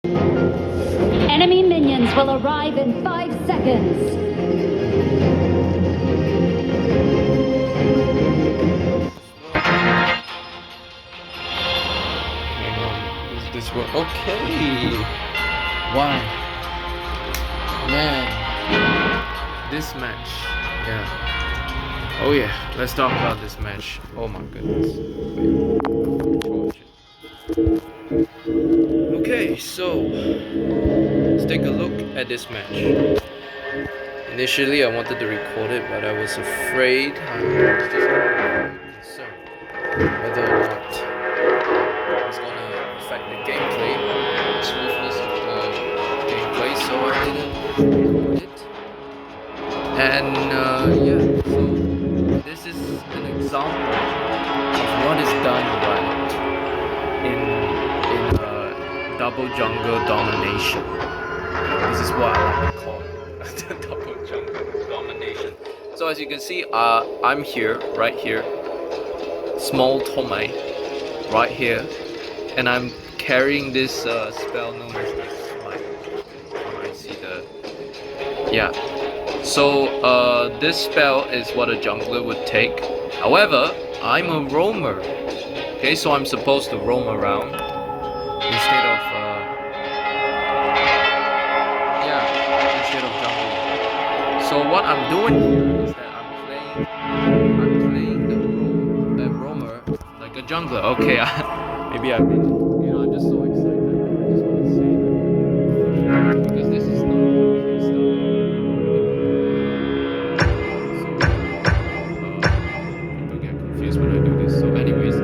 Enemy minions will arrive in 5 seconds. Hang on, is this work? Okay. Wow. Man. This match. Yeah. Oh yeah, let's talk about this match. Oh my goodness. Okay, so let's take a look at this match. Initially, I wanted to record it, but I was afraid. I was just concerned whether or not it's gonna affect the gameplay, smoothness of the gameplay, so I didn't record it. And yeah, so this is an example of what is done right in double jungle domination. This is what I like to call the double jungle domination. So as you can see, I'm here, right here, small Tomei, right here, and I'm carrying this spell known as the smite. I see the So this spell is what a jungler would take. However, I'm a roamer. Okay, so I'm supposed to roam around instead of jungling. So what I'm doing here is that I'm playing the roamer like a jungler. Okay, maybe I've been, I'm just so excited. I just want to say that because this is not people get confused when I do this. So anyways,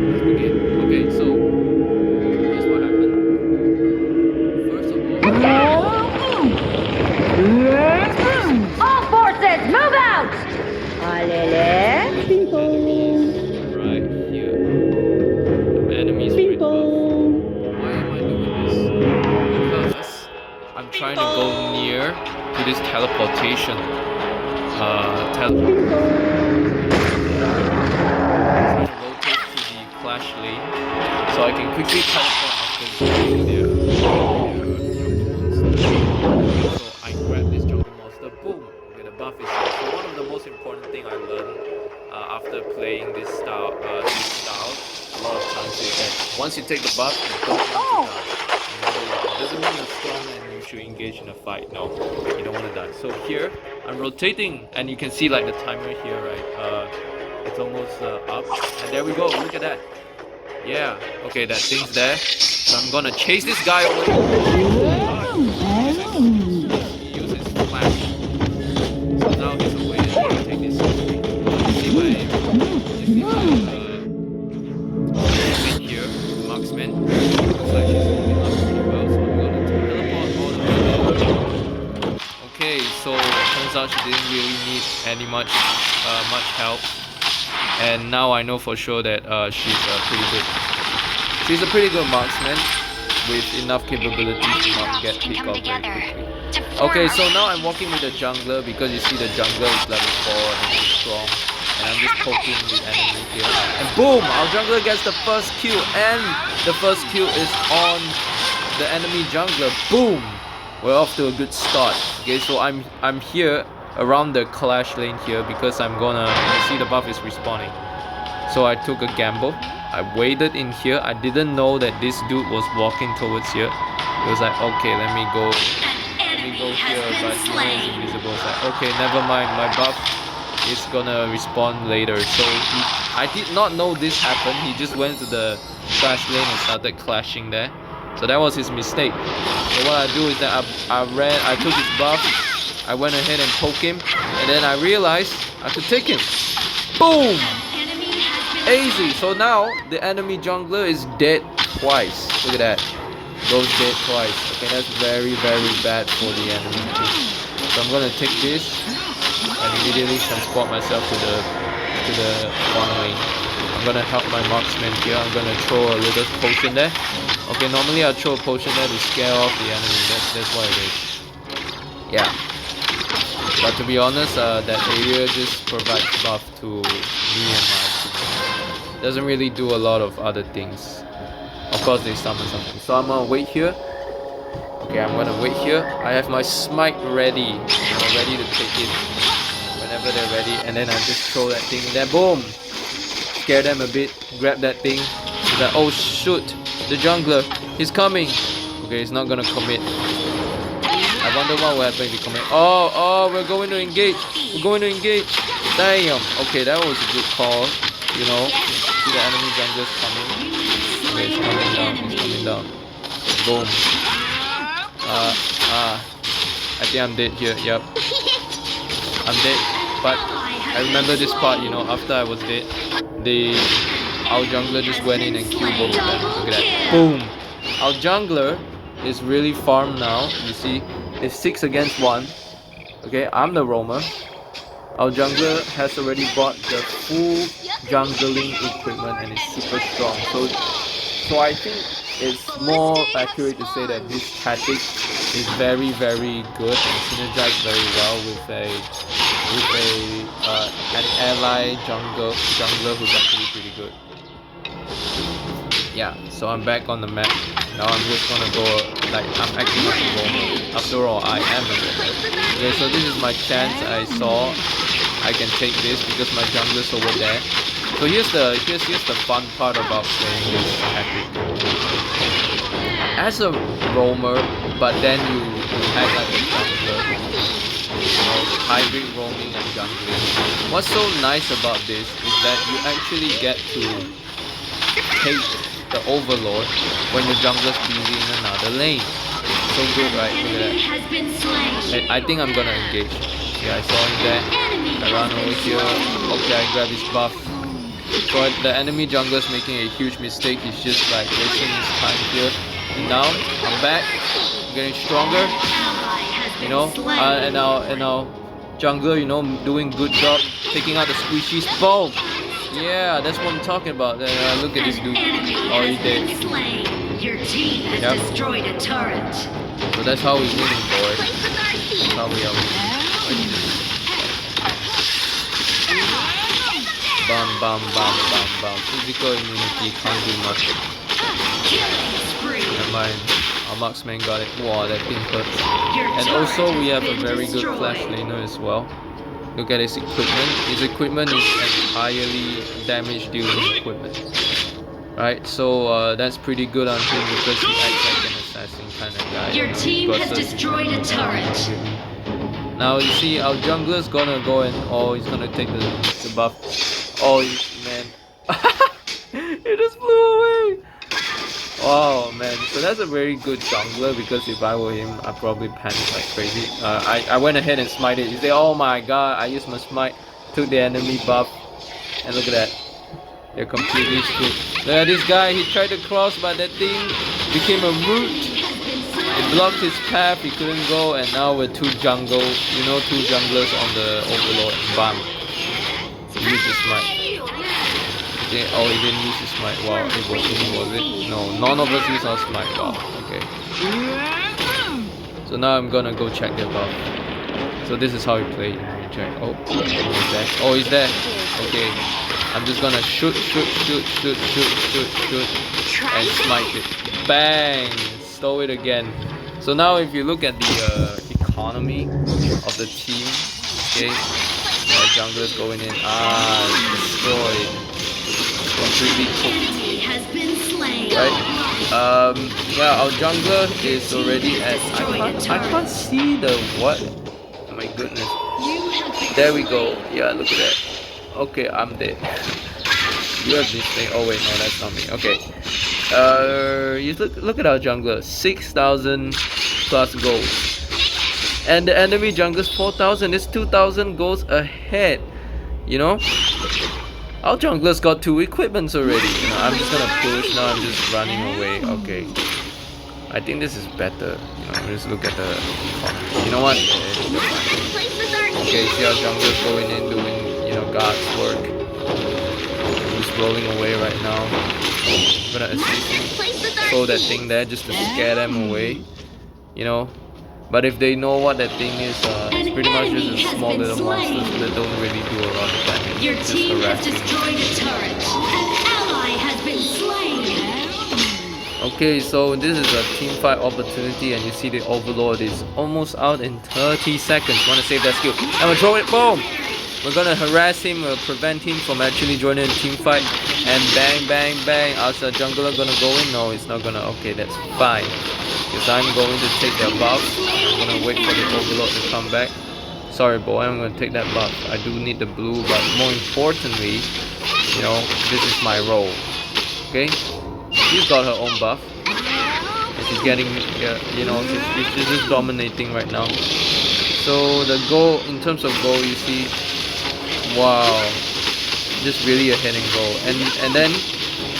let's begin. Okay, so here's what happened. First of all, All forces, move out! Alele, right here. The enemies right above. Why am I doing this? Because I'm trying to go near to this teleportation. Trying to rotate to the clash lane so I can quickly teleport after going there. So I grab this jungle monster, boom! Okay, the buff is here. So one of the most important thing I learned after playing this style, a lot of times is that once you take the buff, you don't want to die. It doesn't mean you're strong and you should engage in a fight. No, you don't want to die. So here, I'm rotating, and you can see like the timer here, right? It's almost up, and there we go. Look at that. Yeah. Okay, that thing's there. So I'm gonna chase this guy away. He uses flash. So now he's away. And I'm gonna take this. See my here, marksman. Looks like she's moving up pretty well, so I'm gonna teleport all the way there. Okay, so it turns out she didn't really need any much help, and now I know for sure that she's a pretty good marksman with enough capability to not get picked off very quickly. Okay, so now I'm walking with the jungler because you see the jungler is level 4 and he's strong. And I'm just poking the enemy here. And boom! Our jungler gets the first kill. And the first kill is on the enemy jungler. Boom! We're off to a good start. Okay, so I'm here around the clash lane here because I'm gonna, you see the buff is respawning. So I took a gamble. I waited in here. I didn't know that this dude was walking towards here. It was like, okay, let me go here, but he's invisible. It's like, okay, never mind, my buff is gonna respawn later. So I did not know this happened. He just went to the clash lane and started clashing there. So that was his mistake. So what I do is that I took his buff, I went ahead and poked him, and then I realized I could take him. Boom! Easy. So now the enemy jungler is dead twice. Look at that. Goes dead twice. Okay, that's very, very bad for the enemy team. So I'm gonna take this and immediately transport myself to the one lane. I'm gonna help my marksman here. I'm gonna throw a little potion there. Okay, normally I throw a potion there to scare off the enemy. That's what it is. Yeah. But to be honest, that area just provides buff to me and my team. Doesn't really do a lot of other things. Of course they summon something. So I'm gonna wait here. Okay, I'm gonna wait here. I have my smite ready. Ready to take it whenever they're ready. And then I just throw that thing in there. Boom! Scare them a bit. Grab that thing. Like, oh shoot! The jungler! He's coming! Okay, he's not gonna commit. I wonder what will happen if he commit. Oh, we're going to engage! We're going to engage! Damn! Okay, that was a good call. You know, see the enemy jungler's coming. Okay, he's coming down. He's coming down. Boom. I think I'm dead here. Yep. I'm dead. But I remember this part, you know, after I was dead, our jungler just went in and killed both of them. Look at that. Boom. Our jungler is really farmed now. You see, it's 6 against 1. Okay, I'm the roamer. Our jungler has already bought the full jungling equipment and is super strong. So I think it's more accurate to say that this tactic is very, very good and synergizes very well with an ally jungler who's actually pretty good. Yeah, so I'm back on the map. Now I'm just gonna go, like, I'm acting like a roamer. After all, I am a roamer. Okay, so this is my chance. I saw I can take this because my jungler's over there. So here's the fun part about playing this tactic. As a roamer, but then you act like a jungler. You know, hybrid roaming and jungling. What's so nice about this is that you actually get to take the overlord when your jungler's busy in another lane. So good, right? Look at that. I think I'm gonna engage. Yeah, I saw him there. I run over here. Okay, I grab his buff. So the enemy jungler's making a huge mistake. He's just like wasting his time here. And now I'm back. I'm getting stronger. You know, and now jungler, you know, doing good job taking out the squishies. Boom! Yeah, that's what I'm talking about. Look at this dude. Oh, he dead. Your team has destroyed a turret. So that's how we winning, boy. That's how we are winning. Bam, bam, bam, bam, bam. Physical immunity can't do much. Never mind. Our marksman got it. Wow, that thing hurts. And also we have a very good flash laner as well. Look at his equipment. His equipment is entirely damage dealing equipment. Right, so that's pretty good on him because he acts like an assassin kind of guy. Your team has destroyed a turret. Now you see our jungler's gonna go and he's gonna take the buff. Oh man. It just flew away. Oh man, so that's a very good jungler because if I were him, I'd probably panic like crazy. I went ahead and smited. You say, oh my god, I used my smite, took the enemy buff, and look at that. They're completely screwed. Look at this guy, he tried to cross but that thing became a root. It blocked his path, he couldn't go, and now we're two junglers on the overlord. Bam. Use his smite. Okay. Oh, he didn't use his smite. Wow, it was it? No, none of us use our smite. Wow, okay. So now I'm gonna go check their buff. So this is how we play. Check. Oh, he's there. Oh, he's there. Okay. I'm just gonna shoot, and smite it. Bang! Stole it again. So now if you look at the economy of the team, okay, jungler's going in. Destroyed. Completely cooked. Right? Yeah, our jungler is already at. I can't see the what. Oh my goodness. There we go. Yeah, look at that. Okay, I'm dead. You have this thing. Oh wait, no, that's not me. Okay. You look at our jungler. 6,000 plus gold. And the enemy jungler's 4,000. It's 2,000 goals ahead. You know? Our jungler's got 2 equipments already. You know, I'm just gonna push. Now I'm just running away. Okay. I think this is better. You know, just look at the. You know what? Okay, see our jungler's going in doing, you know, God's work. He's rolling away right now. I'm gonna assist him. Throw that thing there just to scare them away. You know. But if they know what that thing is, it's pretty much just a small little monster that don't really do a lot of damage. Your team has destroyed a turret. An ally has been slain. Okay, so this is a team fight opportunity, and you see the Overlord is almost out in 30 seconds. Want to save that skill? And we'll throw it. Boom! We're gonna harass him, prevent him from actually joining a team fight. And bang, bang, bang. Is the jungler gonna go in? No, it's not gonna. Okay, that's fine. Because I'm going to take their buff. I'm gonna wait for the Overlord to come back. Sorry, boy, I'm gonna take that buff. I do need the blue, but more importantly, you know, this is my role. Okay? She's got her own buff. And she's getting, you know, she's just dominating right now. So the goal, in terms of goal, you see, wow, just really a hitting goal. And then,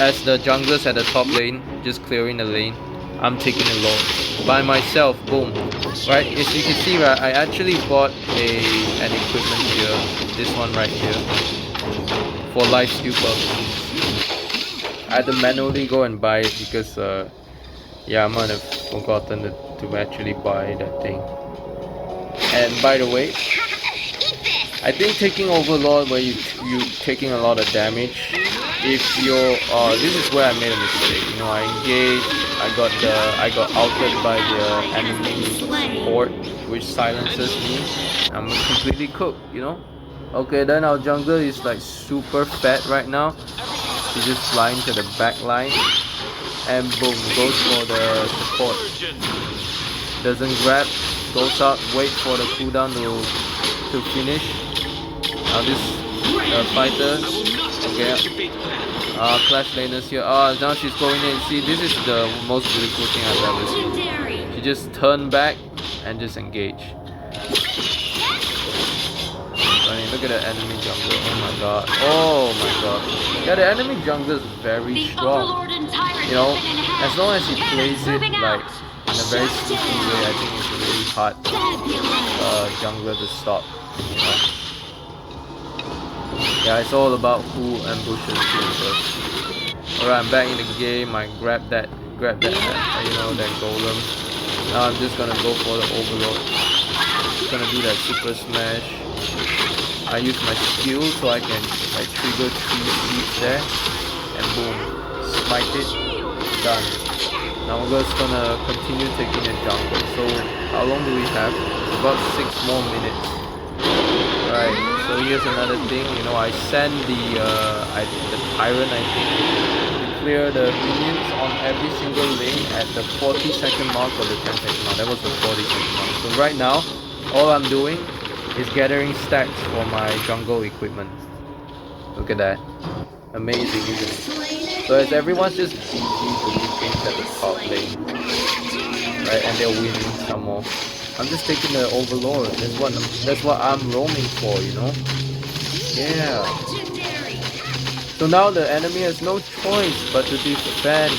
as the junglers at the top lane, just clearing the lane, I'm taking it low by myself. Boom. Right, as you can see, right, I actually bought an equipment here, this one right here, for life steal purposes. I had to manually go and buy it because yeah, I might have forgotten to actually buy that thing. And by the way, I think taking Overlord where you taking a lot of damage, if you're this is where I made a mistake. You know, I engaged, I got outed by the enemy port, which silences me. I'm completely cooked, you know. Okay, then our jungler is like super fat right now. He's just flying to the back line, and boom, goes for the support. Doesn't grab, goes out, wait for the cooldown to finish. Now this fighter, okay, Clash Laners here. Now she's going in. See, this is the most beautiful thing I've ever seen. She just turned back and just engage. Look at the enemy jungler. Oh my god. Oh my god. Yeah, the enemy jungler is very strong. You know, as long as he plays it like in a very sneaky way, I think it's a really hard jungler to stop. You know? Yeah, it's all about who ambushes who first. Alright, I'm back in the game. I grab that you know, that golem. Now I'm just gonna go for the Overlord. Just gonna do that super smash. I use my skill so I can like trigger 3 seeds there, and boom, smite it, done. Now we're just gonna continue taking the jungle. So how long do we have? It's about 6 more minutes. Right. So here's another thing. You know, I send the Tyrant, I think, to clear the minions on every single lane at the 40-second mark or the 10-second mark. That was the 40-second mark. So right now, all I'm doing is gathering stacks for my jungle equipment. Look at that. Amazing, isn't it? So as everyone's just busy doing things at the top lane, right, and they're winning some more, I'm just taking the Overlord. That's what I'm roaming for, you know? Yeah. So now the enemy has no choice but to defend.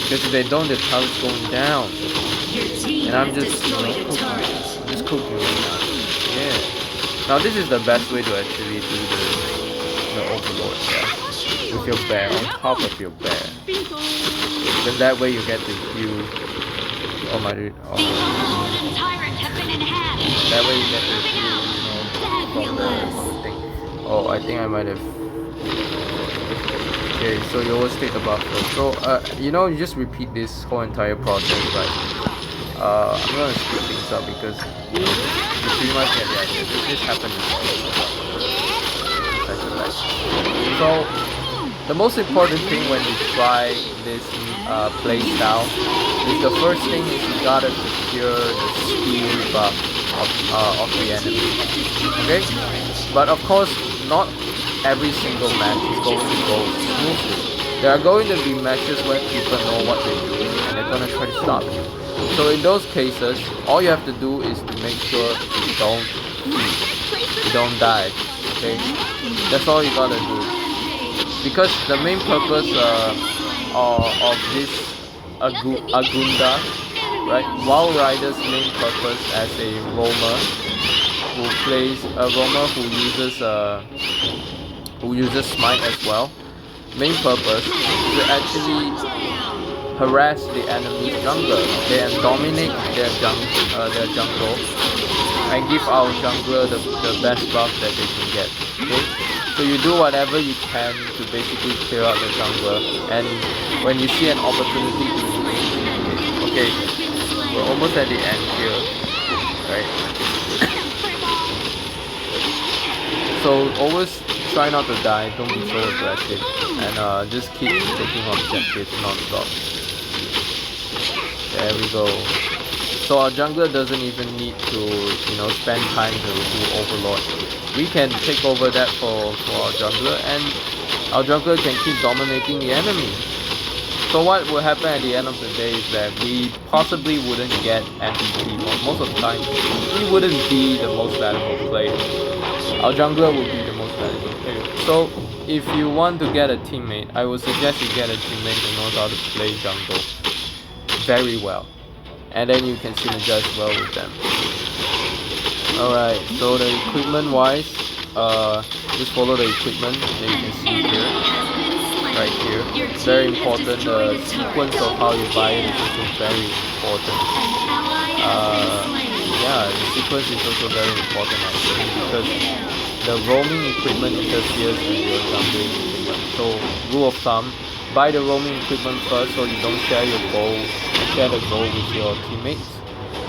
Because if they don't, the tower's going down. And I'm just, you know, just cooking right now. Yeah. Now this is the best way to actually do the Overlord, yeah. With your bear, on top of your bear. Because that way you get to heal. Oh my dude. Oh. That way you get to heal, you know, from the thing. Oh, I think I might have. Okay, so you always take a buff first. So you know, you just repeat this whole entire process, right? I'm gonna speed things up because you pretty much get the idea. This happened before. So the most important thing when you try this play style is the first thing is you gotta secure the skill buff of the enemy. Okay? But of course, not every single match is going to go smoothly. There are going to be matches where people know what they're doing and they're gonna try to stop you. So in those cases, all you have to do is to make sure you don't die. Okay, that's all you gotta do. Because the main purpose of this Agunda, right? Wild Rider's main purpose as a roamer who plays a roamer who uses smite as well. Main purpose is to actually harass the enemy jungler, okay, and dominate their jungle, and give our jungler the best buff that they can get. Okay, So you do whatever you can to basically clear out the jungler, and when you see an opportunity to okay, we're almost at the end here, right? So always try not to die, don't be so aggressive, and just keep taking objectives non-stop. There we go. So our jungler doesn't even need to, spend time to do Overlord. We can take over that for our jungler, and our jungler can keep dominating the enemy. So what will happen at the end of the day is that we possibly wouldn't get MVP. Most of the time, we wouldn't be the most valuable player. Our jungler will be the most valuable player. So if you want to get a teammate, I would suggest you get a teammate who knows how to play jungle very well, and then you can synergize well with them. Alright, so the equipment wise, just follow the equipment that you can see here, right here. It's very important. The sequence of how you buy it is also very important. Yeah, the sequence is also very important actually, because the roaming equipment interferes with your jungling equipment. So rule of thumb, buy the roaming equipment first so you don't share the goal with your teammates.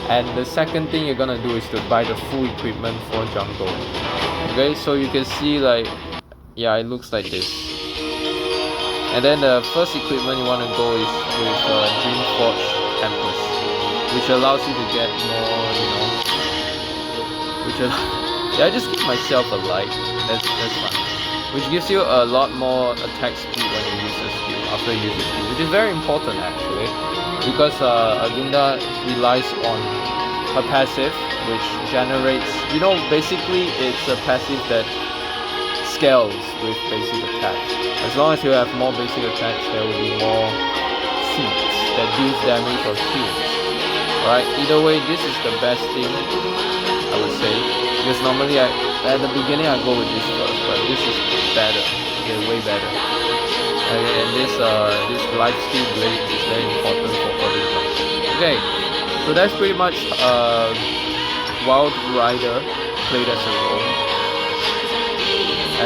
And the second thing you're gonna do is to buy the full equipment for jungle. Okay, so you can see like, yeah, it looks like this. And then the first equipment you want to go is with Dreamforge Tempest, which allows you to get more, yeah, I just give myself a like. That's fine. Which gives you a lot more attack speed when you use the skill, after you use the skill, which is very important actually, because Aginda relies on her passive, which generates, basically it's a passive that scales with basic attacks. As long as you have more basic attacks, there will be more feats that deals damage or heals. Alright, either way, this is the best thing, I would say, because normally at the beginning I go with this first, but this is better, okay, way better. And this lifesteal blade is very important for this one. Okay, so that's pretty much Wild Rider played as a role.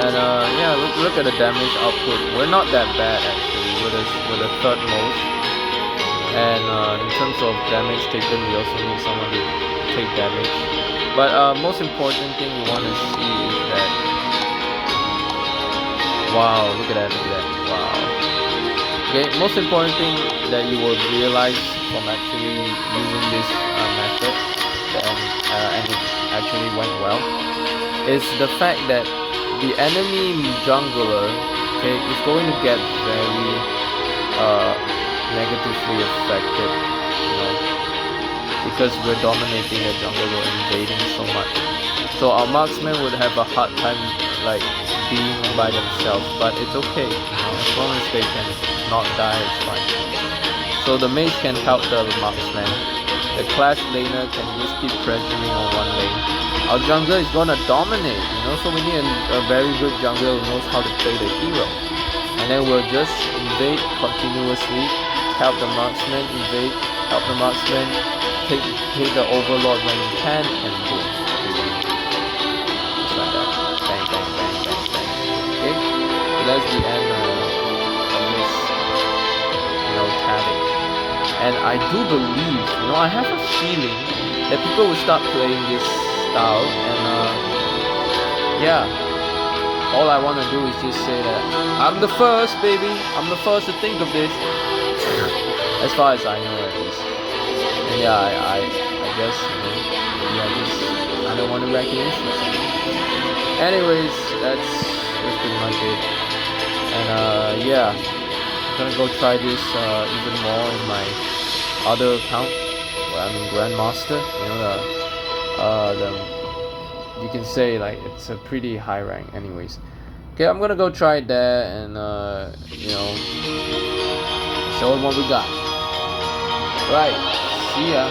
And yeah, look at the damage output. We're not that bad actually. We're the third most. And in terms of damage taken, we also need someone to take damage. But most important thing you want to see is that, wow, look at that, wow. Okay, most important thing that you will realize from actually using this method, and it actually went well, is the fact that the enemy jungler, okay, is going to get very negatively affected, because we're dominating the jungle, we're invading so much. So our marksmen would have a hard time like being by themselves, but it's okay, as long as they can not die, it's fine. So the mage can help the marksman. The clash laner can just keep pressuring on one lane. Our jungler is gonna dominate, so we need a very good jungler who knows how to play the hero. And then we'll just invade continuously, help the marksman invade, help the marksman take the overlord when we can, and boom. Just like that. Bang, bang, bang, bang, bang. Okay? So that's the end of this, tactic. And I do believe, I have a feeling that people will start playing this style, and yeah, all I want to do is just say that I'm the first, baby, I'm the first to think of this, as far as I know at least. And yeah, I guess, I don't want to recognition. Anyways, that's pretty much it. And yeah, I'm gonna go try this even more in my other account where I'm in Grandmaster. You can say like it's a pretty high rank. Anyways, okay, I'm gonna go try it there, and show them what we got. Right, see ya.